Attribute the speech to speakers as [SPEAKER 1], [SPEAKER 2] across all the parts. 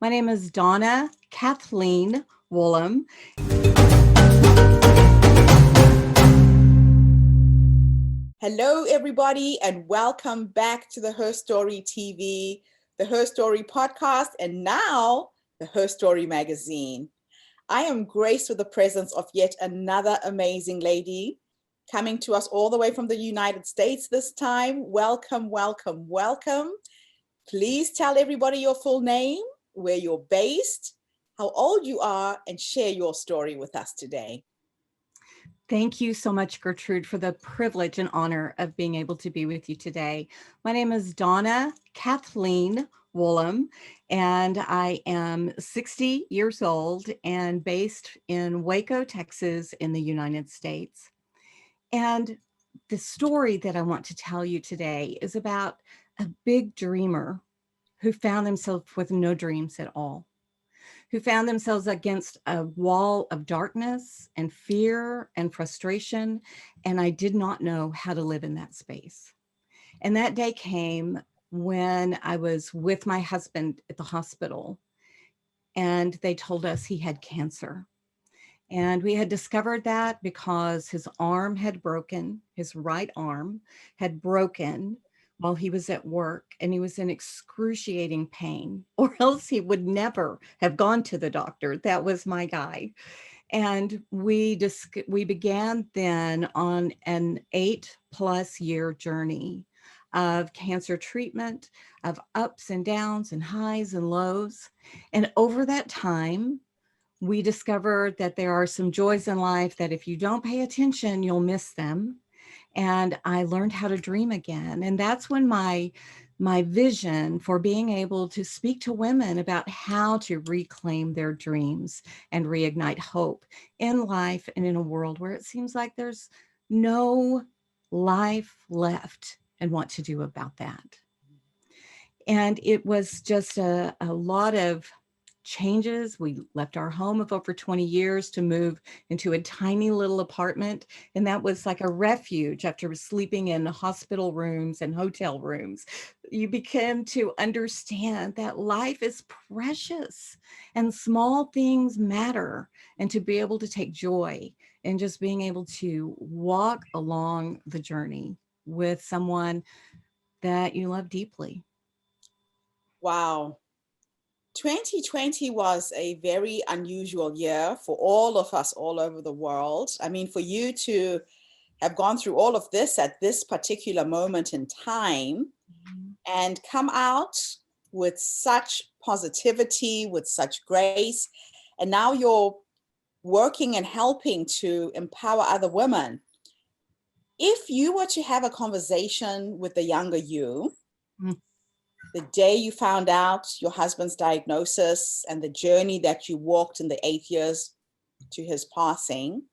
[SPEAKER 1] My name is Donna Kathleen Woolam.
[SPEAKER 2] Hello, everybody, and welcome back to the Herstory TV, the Herstory podcast, and now the Herstory magazine. I am graced with the presence of yet another amazing lady coming to us all the way from the United States this time. Welcome, welcome, welcome. Please tell everybody your full name, where you're based, how old you are, and share your story with us today.
[SPEAKER 1] Thank you so much, Gertrude, for the privilege and honor of being able to be with you today. My name is Donna Kathleen Woolam, and I am 60 years old and based in Waco, Texas, in the United States. And the story that I want to tell you today is about a big dreamer who found himself with no dreams at all, who found themselves against a wall of darkness and fear and frustration. And I did not know how to live in that space. And that day came when I was with my husband at the hospital, and they told us he had cancer. And we had discovered that because his arm had broken, his right arm had broken while he was at work, and he was in excruciating pain, or else he would never have gone to the doctor. That was my guy. And we began then on an 8+ year journey of cancer treatment, of ups and downs and highs and lows. And over that time, we discovered that there are some joys in life that if you don't pay attention, you'll miss them. And I learned how to dream again. And that's when my vision for being able to speak to women about how to reclaim their dreams and reignite hope in life and in a world where it seems like there's no life left and what to do about that. And it was just a lot of changes. We left our home of over 20 years to move into a tiny little apartment. And that was like a refuge after sleeping in hospital rooms and hotel rooms. You begin to understand that life is precious and small things matter, and to be able to take joy in just being able to walk along the journey with someone that you love deeply.
[SPEAKER 2] Wow. 2020 was a very unusual year for all of us all over the world. I mean, for you to have gone through all of this at this particular moment in time and come out with such positivity, with such grace, and now you're working and helping to empower other women. If you were to have a conversation with the younger you,
[SPEAKER 1] Mm.
[SPEAKER 2] the day you found out your husband's diagnosis and the journey that you walked in the 8 years to his passing,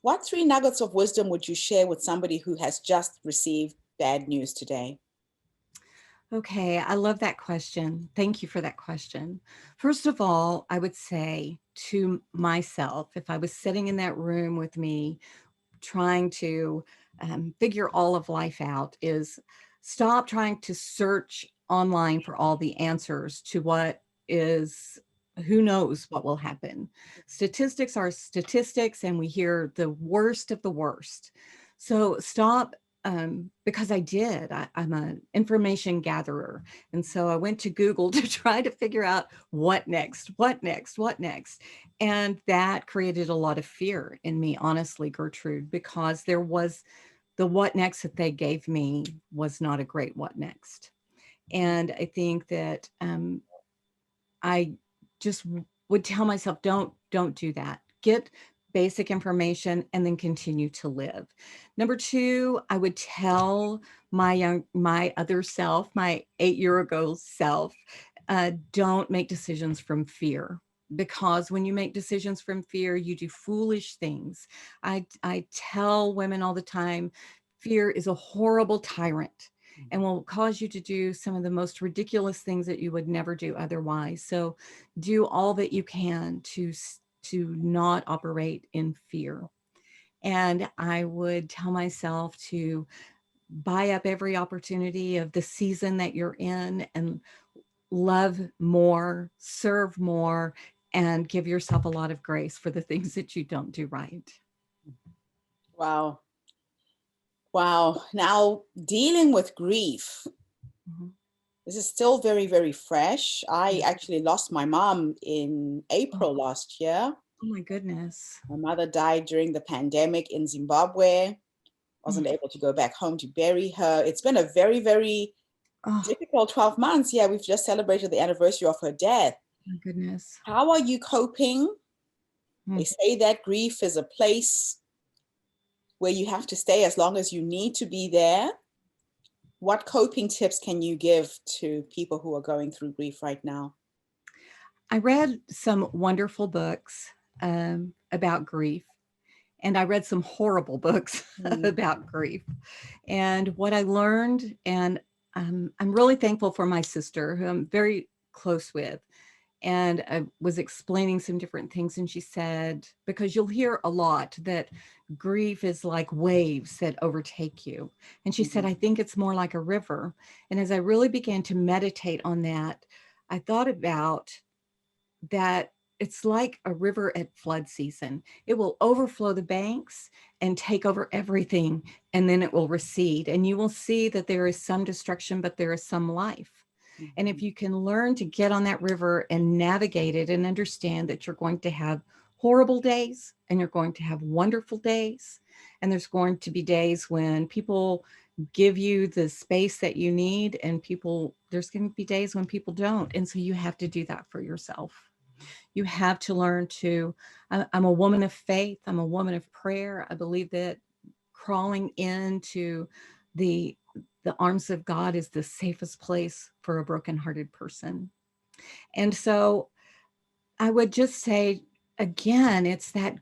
[SPEAKER 2] what three nuggets of wisdom would you share with somebody who has just received bad news today?
[SPEAKER 1] Okay, I love that question. Thank you for that question. First of all, I would say to myself, if I was sitting in that room with me trying to figure all of life out, is stop trying to search online for all the answers to what is, who knows what will happen. Statistics are statistics, and we hear the worst of the worst. So stop, because I'm an information gatherer. And so I went to Google to try to figure out what next, what next, what next. And that created a lot of fear in me, honestly, Gertrude, because there was the what next that they gave me was not a great what next. And I think that I just would tell myself, don't do that. Get basic information and then continue to live. Number two, I would tell my other self, my 8 year ago self, don't make decisions from fear. Because when you make decisions from fear, you do foolish things. I tell women all the time, fear is a horrible tyrant and will cause you to do some of the most ridiculous things that you would never do otherwise. So do all that you can to not operate in fear. And I would tell myself to buy up every opportunity of the season that you're in and love more, serve more, and give yourself a lot of grace for the things that you don't do right.
[SPEAKER 2] Wow. Wow. Now, dealing with grief,
[SPEAKER 1] Mhm.
[SPEAKER 2] this is still very, very fresh. I
[SPEAKER 1] Yeah.
[SPEAKER 2] actually lost my mom in
[SPEAKER 1] Oh,
[SPEAKER 2] April last year.
[SPEAKER 1] oh my goodness.
[SPEAKER 2] My mother died during the pandemic in Zimbabwe.
[SPEAKER 1] Mm.
[SPEAKER 2] Wasn't able to go back home to bury her. It's been a very, very
[SPEAKER 1] Oh
[SPEAKER 2] difficult 12 months. Yeah, we've just celebrated the anniversary of her death.
[SPEAKER 1] my goodness.
[SPEAKER 2] How are you coping? They
[SPEAKER 1] Mm.
[SPEAKER 2] say that grief is a place where you have to stay as long as you need to be there. What coping tips can you give to people who are going through grief right now?
[SPEAKER 1] I read some wonderful books about grief, and I read some horrible books
[SPEAKER 2] Mm,
[SPEAKER 1] about grief. And what I learned, and I'm really thankful for my sister, who I'm very close with. And I was explaining some different things, and she said, because you'll hear a lot that grief is like waves that overtake you. And she said,
[SPEAKER 2] mhm,
[SPEAKER 1] I think it's more like a river. And as I really began to meditate on that, I thought about that it's like a river at flood season. It will overflow the banks and take over everything, and then it will recede. And you will see that there is some destruction, but there is some life. And if
[SPEAKER 2] mhm,
[SPEAKER 1] you can learn to get on that river and navigate it and understand that you're going to have horrible days and you're going to have wonderful days, and there's going to be days when people give you the space that you need, and there's going to be days when people don't. And so you have to do that for yourself. You have to learn to, I'm a woman of faith, I'm a woman of prayer. I believe that crawling into the the arms of God is the safest place for a brokenhearted person. And so I would just say again, it's that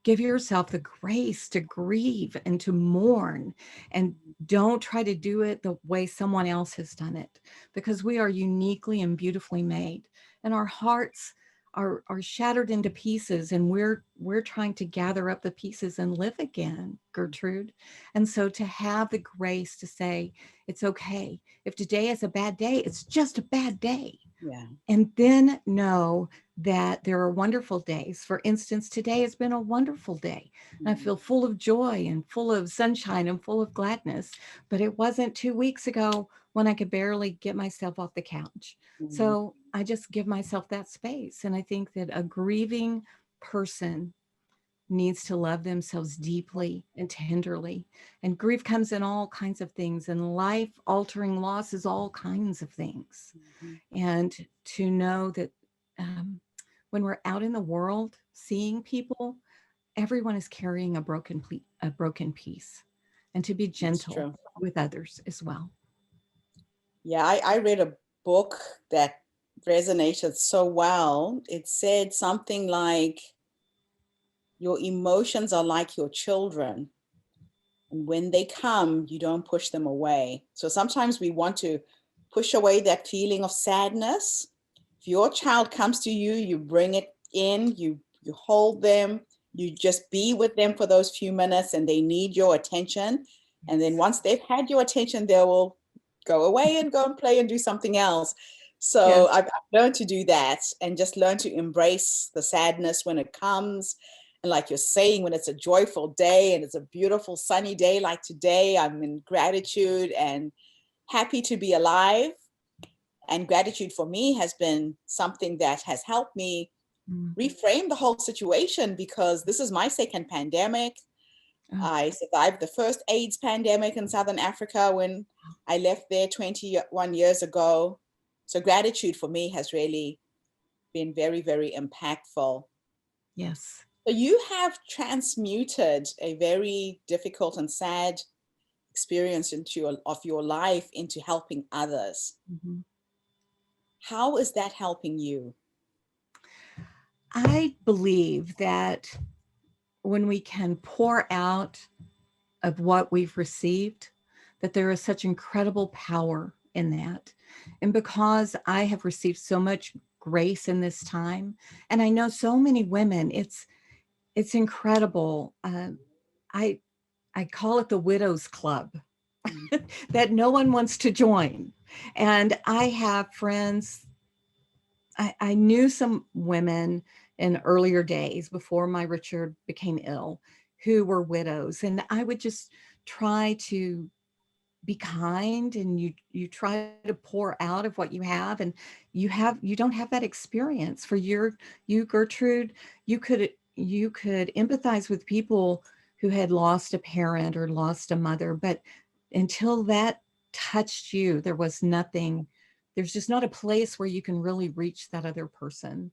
[SPEAKER 1] give yourself the grace to grieve and to mourn, and don't try to do it the way someone else has done it, because we are uniquely and beautifully made, and our hearts are shattered into pieces, and we're trying to gather up the pieces and live again, Gertrude. And so to have the grace to say it's okay, if today is a bad day, it's just a bad day,
[SPEAKER 2] yeah.
[SPEAKER 1] and then know that there are wonderful days. For instance, today has been a wonderful day. And I
[SPEAKER 2] Mm,
[SPEAKER 1] feel full of joy and full of sunshine and full of gladness. But it wasn't 2 weeks ago when I could barely get myself off the couch.
[SPEAKER 2] mm,
[SPEAKER 1] So I just give myself that space. And I think that a grieving person needs to love themselves deeply and tenderly. And grief comes in all kinds of things, and life altering loss is all kinds of things.
[SPEAKER 2] mhm.
[SPEAKER 1] And to know that when we're out in the world seeing people, everyone is carrying a broken piece, and to be
[SPEAKER 2] That's
[SPEAKER 1] gentle
[SPEAKER 2] true.
[SPEAKER 1] with others as well.
[SPEAKER 2] Yeah, I read a book that resonated so well. It said something like, your emotions are like your children. And when they come, you don't push them away. So sometimes we want to push away that feeling of sadness. If your child comes to you, you bring it in, you hold them, you just be with them for those few minutes, and they need your attention. And then once they've had your attention, they will go away and go and play and do something else. So
[SPEAKER 1] Yes.
[SPEAKER 2] I've learned to do that and just learn to embrace the sadness when it comes. And like you're saying, when it's a joyful day and it's a beautiful sunny day like today, I'm in gratitude and happy to be alive. And gratitude for me has been something that has helped me
[SPEAKER 1] Mm.
[SPEAKER 2] reframe the whole situation, because this is my second pandemic.
[SPEAKER 1] Oh,
[SPEAKER 2] I survived the first AIDS pandemic in Southern Africa when I left there 21 years ago. So gratitude for me has really been very, very impactful.
[SPEAKER 1] yes.
[SPEAKER 2] So you have transmuted a very difficult and sad experience of your life into helping others.
[SPEAKER 1] Mhm.
[SPEAKER 2] How is that helping you?
[SPEAKER 1] I believe that when we can pour out of what we've received, that there is such incredible power in that. And because I have received so much grace in this time, and I know so many women, it's incredible. I I call it the widows club
[SPEAKER 2] Mm,
[SPEAKER 1] that no one wants to join. And I have friends. I knew some women in earlier days before my Richard became ill who were widows, and I would just try to be kind, and you try to pour out of what you have, and you don't have that experience. For you, Gertrude, you could empathize with people who had lost a parent or lost a mother, but until that touched you, there was nothing. There's just not a place where you can really reach that other person.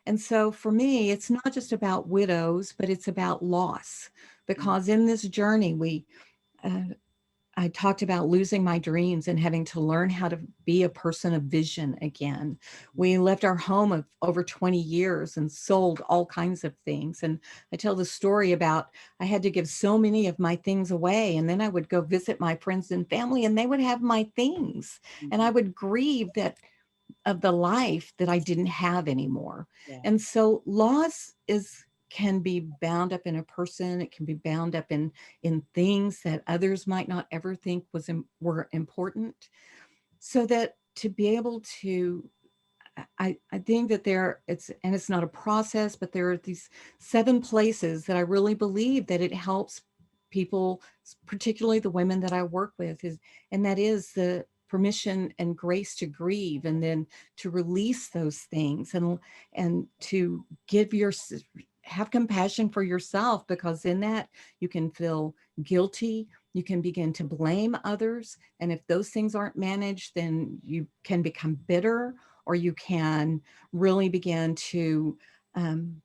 [SPEAKER 1] And so for me, it's not just about widows, but it's about loss,
[SPEAKER 2] Mm,
[SPEAKER 1] because in this journey uh, I talked about losing my dreams and having to learn how to be a person of vision again. We left our home of over 20 years and sold all kinds of things. And I tell the story about I had to give so many of my things away. And then I would go visit my friends and family, and they would have my things. And I
[SPEAKER 2] mhm.
[SPEAKER 1] would grieve that of the life that I didn't have anymore.
[SPEAKER 2] Yeah.
[SPEAKER 1] And so loss is can be bound up in a person. It can be bound up in things that others might not ever think were important. So that to be able to, I think that it's not a process, but there are these 7 places that I really believe that it helps people, particularly the women that I work with, and that is the permission and grace to grieve, and then to release those things, and to have compassion for yourself, because in that you can feel guilty, you can begin to blame others, and if those things aren't managed, then you can become bitter, or you can really begin to um,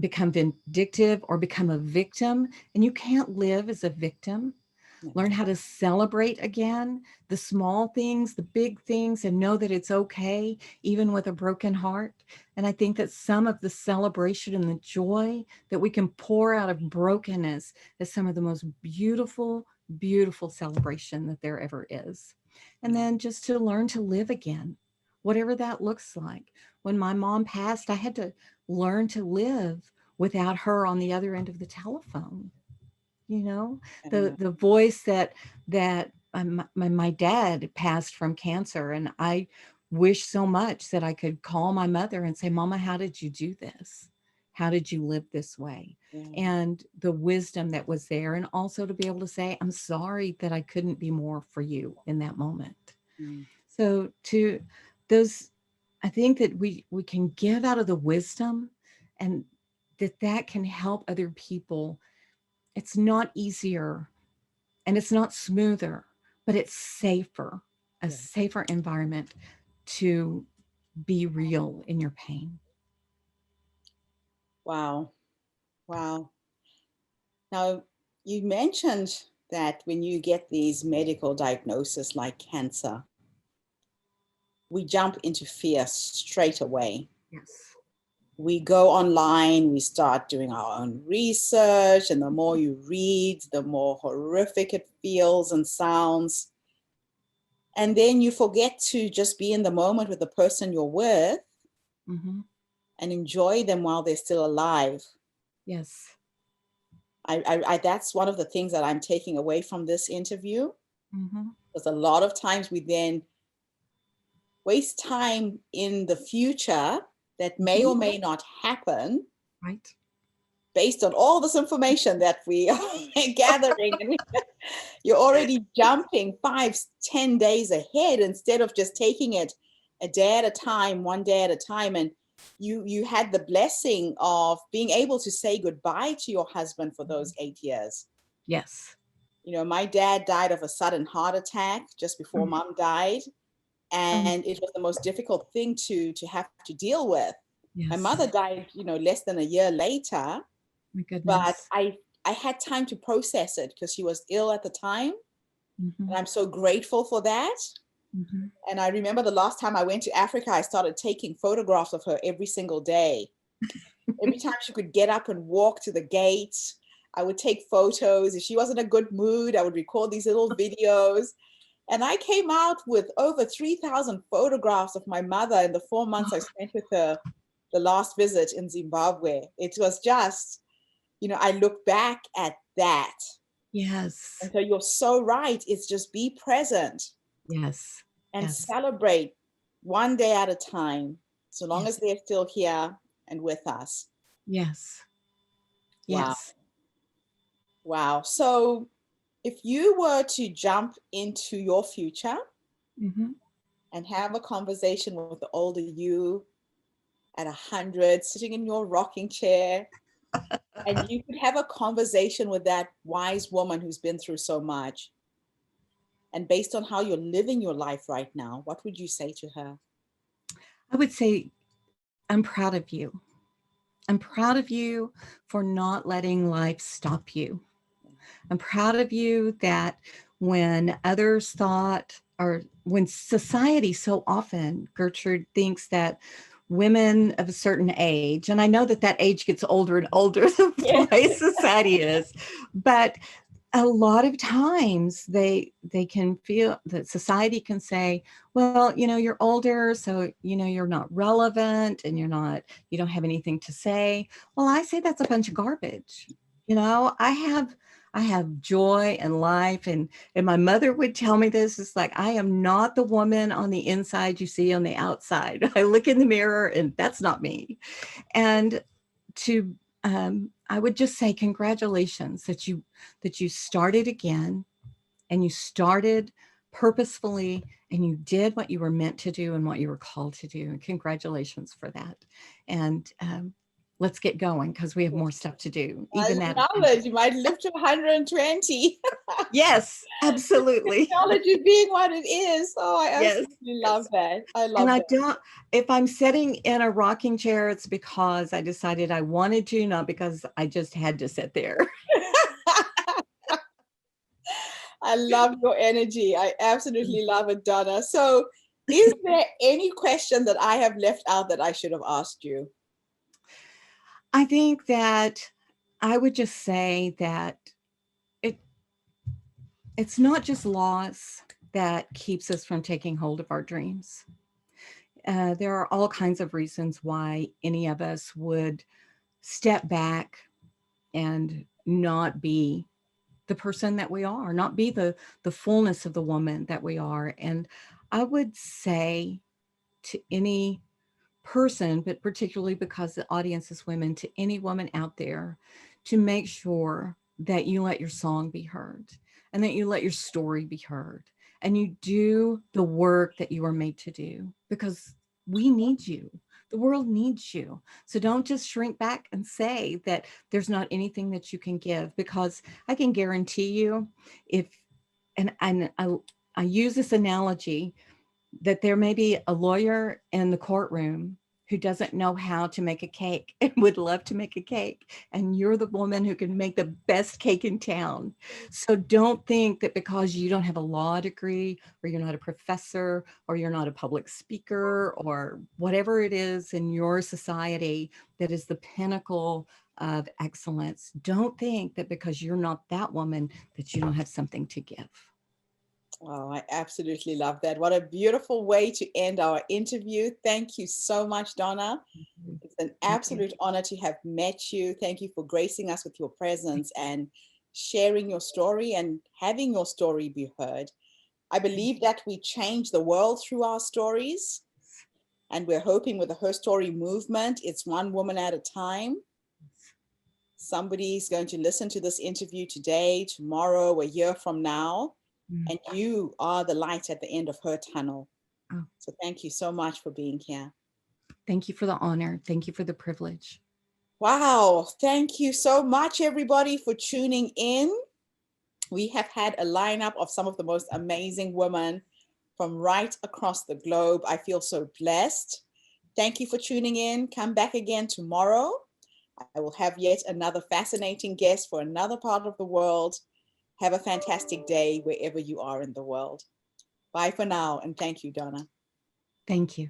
[SPEAKER 1] become vindictive or become a victim. And you can't live as a victim.
[SPEAKER 2] That's
[SPEAKER 1] Learn
[SPEAKER 2] right.
[SPEAKER 1] how to celebrate again the small things, the big things, and know that it's okay, even with a broken heart. And I think that some of the celebration and the joy that we can pour out of brokenness is some of the most beautiful, beautiful celebration that there ever is. And
[SPEAKER 2] Mm,
[SPEAKER 1] then just to learn to live again, whatever that looks like. When my mom passed, I had to learn to live without her on the other end of the telephone. You know,
[SPEAKER 2] and,
[SPEAKER 1] the voice that my dad passed from cancer, and I wish so much that I could call my mother and say, Mama, how did you do this? How did you live this way?
[SPEAKER 2] yeah.
[SPEAKER 1] And the wisdom that was there, and also to be able to say, I'm sorry that I couldn't be more for you in that moment.
[SPEAKER 2] Mm,
[SPEAKER 1] So to those, I think that we can give out of the wisdom, and that can help other people. It's not easier, and it's not smoother, but it's safer, a
[SPEAKER 2] yeah.
[SPEAKER 1] safer environment to be real in your pain.
[SPEAKER 2] Wow. Wow. Now, you mentioned that when you get these medical diagnoses like cancer, we jump into fear straight away.
[SPEAKER 1] Yes.
[SPEAKER 2] We go online, we start doing our own research, and the more you read, the more horrific it feels and sounds. And then you forget to just be in the moment with the person you're with
[SPEAKER 1] Mm-hmm.
[SPEAKER 2] and enjoy them while they're still alive.
[SPEAKER 1] Yes.
[SPEAKER 2] That's one of the things that I'm taking away from this interview,
[SPEAKER 1] Mm-hmm.
[SPEAKER 2] because a lot of times we then waste time in the future that may
[SPEAKER 1] Mm-hmm.
[SPEAKER 2] or may not happen
[SPEAKER 1] Right.
[SPEAKER 2] based on all this information that we are gathering. And you're already jumping 5, 10 days ahead instead of just taking it a day at a time, one day at a time. And you had the blessing of being able to say goodbye to your husband for those 8 years.
[SPEAKER 1] Yes.
[SPEAKER 2] You know, my dad died of a sudden heart attack just before
[SPEAKER 1] Oh,
[SPEAKER 2] mom died,
[SPEAKER 1] oh,
[SPEAKER 2] and it was the most difficult thing to have to deal with. My mother
[SPEAKER 1] yes.
[SPEAKER 2] died, less than a year later,
[SPEAKER 1] My
[SPEAKER 2] but
[SPEAKER 1] goodness.
[SPEAKER 2] I had time to process it because she was ill at the time,
[SPEAKER 1] Mm-hmm.
[SPEAKER 2] and I'm so grateful for that.
[SPEAKER 1] Mm-hmm.
[SPEAKER 2] And I remember the last time I went to Africa, I started taking photographs of her every single day. Every time she could get up and walk to the gate, I would take photos. If she was in a good mood, I would record these little videos. And I came out with over 3,000 photographs of my mother in the 4 months I spent with her the last visit in Zimbabwe. It was just, I look back at that.
[SPEAKER 1] Yes.
[SPEAKER 2] And so you're so right. It's just be present
[SPEAKER 1] Yes.
[SPEAKER 2] and
[SPEAKER 1] Yes.
[SPEAKER 2] celebrate one day at a time. so long
[SPEAKER 1] Yes.
[SPEAKER 2] as they're still here and with us.
[SPEAKER 1] Yes.
[SPEAKER 2] Wow.
[SPEAKER 1] Yes.
[SPEAKER 2] Wow. So if you were to jump into your future
[SPEAKER 1] Hmm.
[SPEAKER 2] and have a conversation with the older you at 100, sitting in your rocking chair, and you could have a conversation with that wise woman who's been through so much, and based on how you're living your life right now, what would you say to her?
[SPEAKER 1] I would say, I'm proud of you. I'm proud of you for not letting life stop you. I'm proud of you that when others thought, or when society so often, Gertrude, thinks that women of a certain age, and I know that that age gets older and older the
[SPEAKER 2] Yes.
[SPEAKER 1] way society is, but a lot of times they can feel that society can say, well, you're older, so you're not relevant, and you don't have anything to say. Well, I say that's a bunch of garbage. I have joy and life, and my mother would tell me this. It's like, I am not the woman on the inside you see on the outside. I look in the mirror and that's not me. And to I would just say congratulations that you started again, and you started purposefully, and you did what you were meant to do and what you were called to do. And congratulations for that. And let's get going, because we have more stuff to do.
[SPEAKER 2] I
[SPEAKER 1] Even that.
[SPEAKER 2] acknowledge you might live to 120.
[SPEAKER 1] Yes, absolutely.
[SPEAKER 2] Technology being what it is. Oh, I
[SPEAKER 1] Yes.
[SPEAKER 2] absolutely love
[SPEAKER 1] Yes.
[SPEAKER 2] that. I
[SPEAKER 1] And
[SPEAKER 2] love
[SPEAKER 1] I
[SPEAKER 2] that.
[SPEAKER 1] don't, if I'm sitting in a rocking chair, it's because I decided I wanted to, not because I just had to sit there.
[SPEAKER 2] I love your energy. I absolutely love it, Donna. So, is there any question that I have left out that I should have asked you?
[SPEAKER 1] I think that I would just say that it it's not just loss that keeps us from taking hold of our dreams. There are all kinds of reasons why any of us would step back and not be the person that we are, not be the fullness of the woman that we are. And I would say to any person, but particularly because the audience is women, to any woman out there, to make sure that you let your song be heard, and that you let your story be heard, and you do the work that you are made to do, because we need you. The world needs you. So don't just shrink back and say that there's not anything that you can give, because I can guarantee you, if and I use this analogy, that there may be a lawyer in the courtroom who doesn't know how to make a cake and would love to make a cake. And you're the woman who can make the best cake in town. So don't think that because you don't have a law degree, or you're not a professor, or you're not a public speaker, or whatever it is in your society that is the pinnacle of excellence, don't think that because you're not that woman that you don't have something to give.
[SPEAKER 2] Oh, I absolutely love that. What a beautiful way to end our interview. Thank you so much, Donna. It's an
[SPEAKER 1] Thank you.
[SPEAKER 2] absolute honor to have met you. Thank you for gracing us with your presence and sharing your story and having your story be heard. I believe that we change the world through our stories. And we're hoping with the Herstory movement, it's one woman at a time. Somebody's going to listen to this interview today, tomorrow, a year from now,
[SPEAKER 1] Mm.
[SPEAKER 2] and you are the light at the end of her tunnel.
[SPEAKER 1] Oh,
[SPEAKER 2] So thank you so much for being here.
[SPEAKER 1] thank you for the honor. Thank you for the privilege.
[SPEAKER 2] Wow. Thank you so much, everybody, for tuning in. We have had a lineup of some of the most amazing women from right across the globe. I feel so blessed. Thank you for tuning in. Come back again tomorrow. I will have yet another fascinating guest for another part of the world. Have a fantastic day wherever you are in the world. Bye for now, and thank you, Donna.
[SPEAKER 1] Thank you.